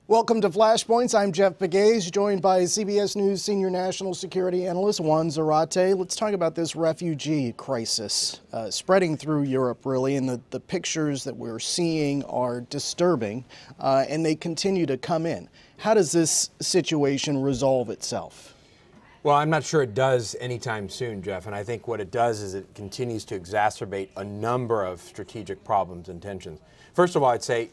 Welcome to Flashpoints. I'm Jeff Pegues, joined by CBS News senior national security analyst Juan Zarate. Let's talk about this refugee crisis spreading through Europe, really, and the pictures that we're seeing are disturbing, and they continue to come in. How does this situation resolve itself? Well, I'm not sure it does anytime soon, Jeff, and I think what it does is it continues to exacerbate a number of strategic problems and tensions. First of all, I'd say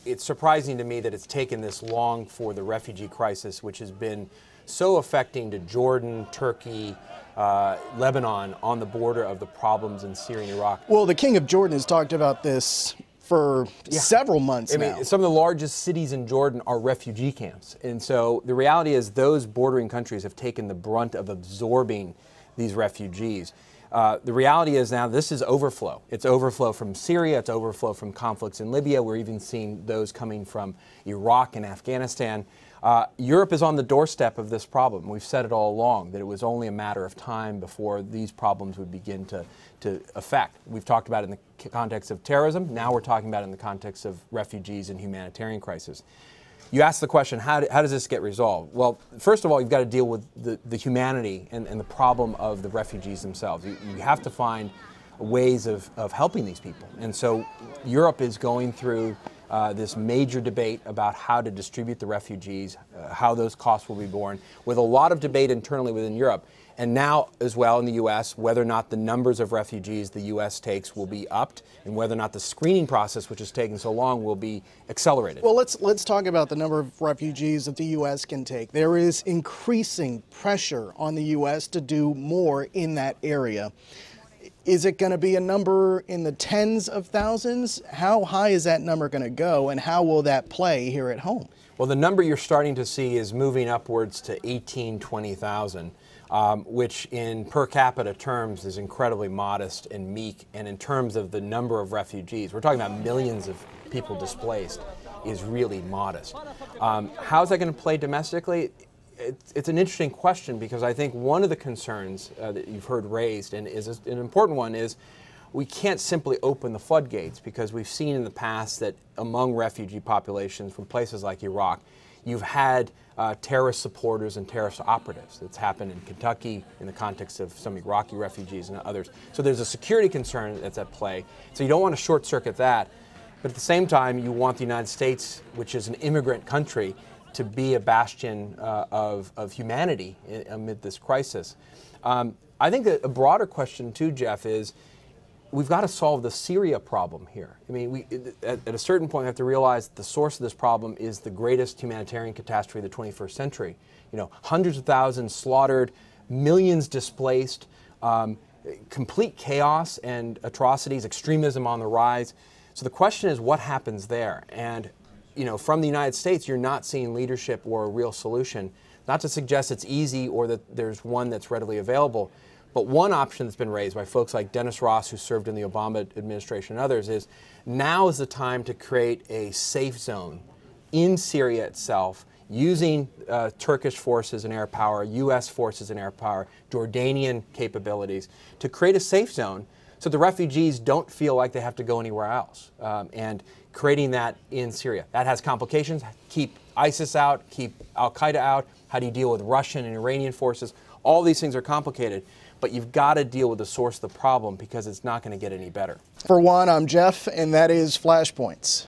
it's surprising to me that it's taken this long for the refugee crisis, which has been so affecting to Jordan, Turkey, Lebanon, on the border of the problems in Syria and Iraq. Well, the King of Jordan has talked about this for several months now. Some of the largest cities in Jordan are refugee camps. And so the reality is those bordering countries have taken the brunt of absorbing these refugees. The reality is now this is overflow. It's overflow from Syria, it's overflow from conflicts in Libya. We're even seeing those coming from Iraq and Afghanistan. Europe is on the doorstep of this problem. We've said it all along, that it was only a matter of time before these problems would begin to affect. We've talked about it in the context of terrorism. Now we're talking about it in the context of refugees and humanitarian crisis. You asked the question, how does this get resolved? Well, first of all, you've got to deal with the humanity and the problem of the refugees themselves. You have to find ways of helping these people. And so Europe is going through this major debate about how to distribute the refugees, how those costs will be borne, with a lot of debate internally within Europe. And now, as well, in the U.S., whether or not the numbers of refugees the U.S. takes will be upped, and whether or not the screening process, which is taking so long, will be accelerated. Well, let's talk about the number of refugees that the U.S. can take. There is increasing pressure on the U.S. to do more in that area. Is it going to be a number in the tens of thousands? How high is that number going to go, and how will that play here at home? Well, the number you're starting to see is moving upwards to 18,000, 20,000. Which in per capita terms is incredibly modest and meek, and in terms of the number of refugees, we're talking about millions of people displaced, is really modest. How is that going to play domestically? It's an interesting question, because I think one of the concerns that you've heard raised, and is an important one, is we can't simply open the floodgates, because we've seen in the past that among refugee populations from places like Iraq, you've had terrorist supporters and terrorist operatives. That's happened in Kentucky in the context of some Iraqi refugees and others. So there's a security concern that's at play. So you don't want to short circuit that. But at the same time, you want the United States, which is an immigrant country, to be a bastion of humanity amid this crisis. I think that a broader question too, Jeff, is we've got to solve the Syria problem here. I mean, at a certain point, we have to realize that the source of this problem is the greatest humanitarian catastrophe of the 21st century. You know, hundreds of thousands slaughtered, millions displaced, complete chaos and atrocities, extremism on the rise. So the question is, what happens there? And, you know, from the United States, you're not seeing leadership or a real solution. Not to suggest it's easy or that there's one that's readily available. But one option that's been raised by folks like Dennis Ross, who served in the Obama administration, and others, is now is the time to create a safe zone in Syria itself, using Turkish forces and air power, U.S. forces and air power, Jordanian capabilities, to create a safe zone so the refugees don't feel like they have to go anywhere else, and creating that in Syria. That has complications. Keep ISIS out, keep al-Qaeda out. How do you deal with Russian and Iranian forces? All these things are complicated. But you've got to deal with the source of the problem, because it's not going to get any better. For Juan, I'm Jeff, and that is Flashpoints.